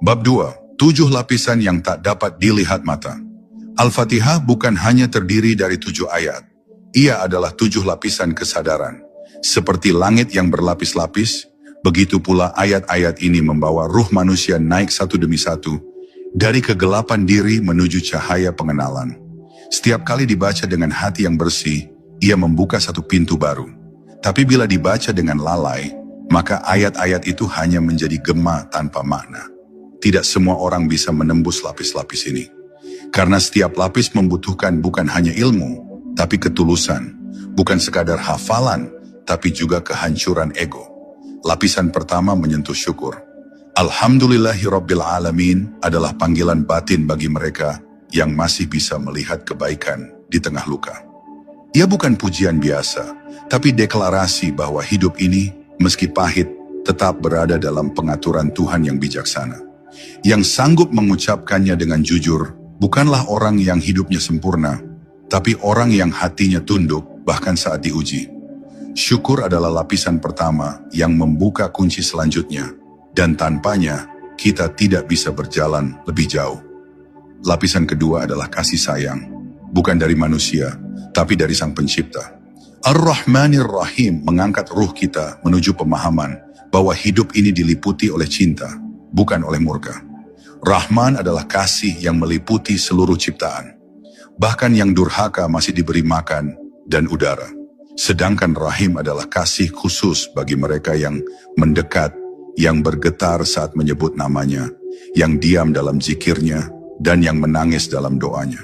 Bab 2. 7 lapisan yang tak dapat dilihat mata. Al-Fatihah bukan hanya terdiri dari 7 ayat. Ia adalah 7 lapisan kesadaran. Seperti langit yang berlapis-lapis, begitu pula ayat-ayat ini membawa ruh manusia naik satu demi satu, dari kegelapan diri menuju cahaya pengenalan. Setiap kali dibaca dengan hati yang bersih, ia membuka satu pintu baru. Tapi bila dibaca dengan lalai, maka ayat-ayat itu hanya menjadi gema tanpa makna. Tidak semua orang bisa menembus lapis-lapis ini. Karena setiap lapis membutuhkan bukan hanya ilmu, tapi ketulusan. Bukan sekadar hafalan, tapi juga kehancuran ego. Lapisan pertama menyentuh syukur. Alhamdulillahirabbil alamin adalah panggilan batin bagi mereka yang masih bisa melihat kebaikan di tengah luka. Ia bukan pujian biasa, tapi deklarasi bahwa hidup ini, meski pahit, tetap berada dalam pengaturan Tuhan yang bijaksana. Yang sanggup mengucapkannya dengan jujur, bukanlah orang yang hidupnya sempurna, tapi orang yang hatinya tunduk bahkan saat diuji. Syukur adalah lapisan pertama yang membuka kunci selanjutnya, dan tanpanya kita tidak bisa berjalan lebih jauh. Lapisan kedua adalah kasih sayang, bukan dari manusia, tapi dari Sang Pencipta. Ar-Rahmanir Rahim mengangkat ruh kita menuju pemahaman bahwa hidup ini diliputi oleh cinta, bukan oleh murka. Rahman adalah kasih yang meliputi seluruh ciptaan. Bahkan yang durhaka masih diberi makan dan udara. Sedangkan Rahim adalah kasih khusus bagi mereka yang mendekat, yang bergetar saat menyebut namanya, yang diam dalam zikirnya, dan yang menangis dalam doanya.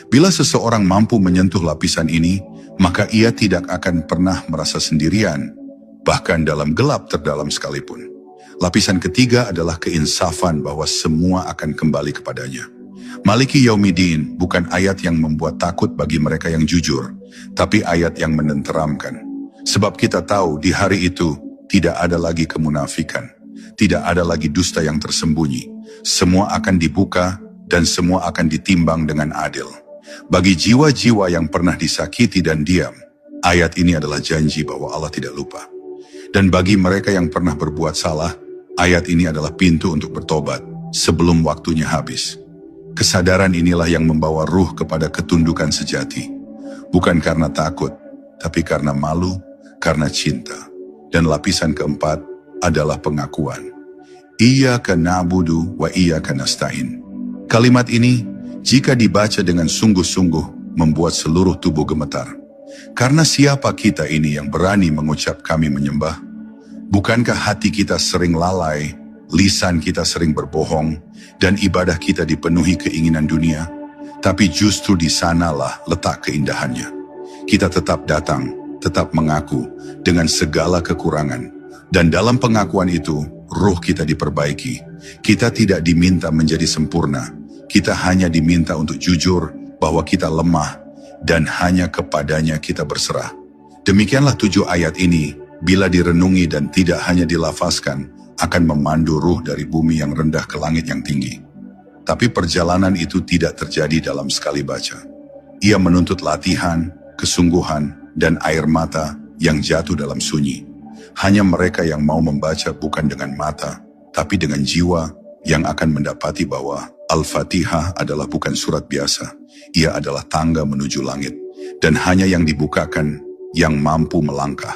Bila seseorang mampu menyentuh lapisan ini, maka ia tidak akan pernah merasa sendirian, bahkan dalam gelap terdalam sekalipun. Lapisan ketiga adalah keinsafan bahwa semua akan kembali kepadanya. Maliki Yaumiddin bukan ayat yang membuat takut bagi mereka yang jujur, tapi ayat yang menenteramkan. Sebab kita tahu di hari itu tidak ada lagi kemunafikan, tidak ada lagi dusta yang tersembunyi. Semua akan dibuka dan semua akan ditimbang dengan adil. Bagi jiwa-jiwa yang pernah disakiti dan diam, ayat ini adalah janji bahwa Allah tidak lupa. Dan bagi mereka yang pernah berbuat salah, ayat ini adalah pintu untuk bertobat sebelum waktunya habis. Kesadaran inilah yang membawa ruh kepada ketundukan sejati. Bukan karena takut, tapi karena malu, karena cinta. Dan lapisan keempat adalah pengakuan. Iyyaka na'budu wa iyyaka nasta'in. Kalimat ini, jika dibaca dengan sungguh-sungguh, membuat seluruh tubuh gemetar. Karena siapa kita ini yang berani mengucap kami menyembah? Bukankah hati kita sering lalai, lisan kita sering berbohong, dan ibadah kita dipenuhi keinginan dunia? Tapi justru di sanalah letak keindahannya. Kita tetap datang, tetap mengaku dengan segala kekurangan. Dan dalam pengakuan itu, ruh kita diperbaiki. Kita tidak diminta menjadi sempurna. Kita hanya diminta untuk jujur bahwa kita lemah dan hanya kepadanya kita berserah. Demikianlah 7 ayat ini, bila direnungi dan tidak hanya dilafazkan, akan memandu ruh dari bumi yang rendah ke langit yang tinggi. Tapi perjalanan itu tidak terjadi dalam sekali baca. Ia menuntut latihan, kesungguhan, dan air mata yang jatuh dalam sunyi. Hanya mereka yang mau membaca bukan dengan mata, tapi dengan jiwa yang akan mendapati bahwa Al-Fatihah adalah bukan surat biasa. Ia adalah tangga menuju langit. Dan hanya yang dibukakan yang mampu melangkah.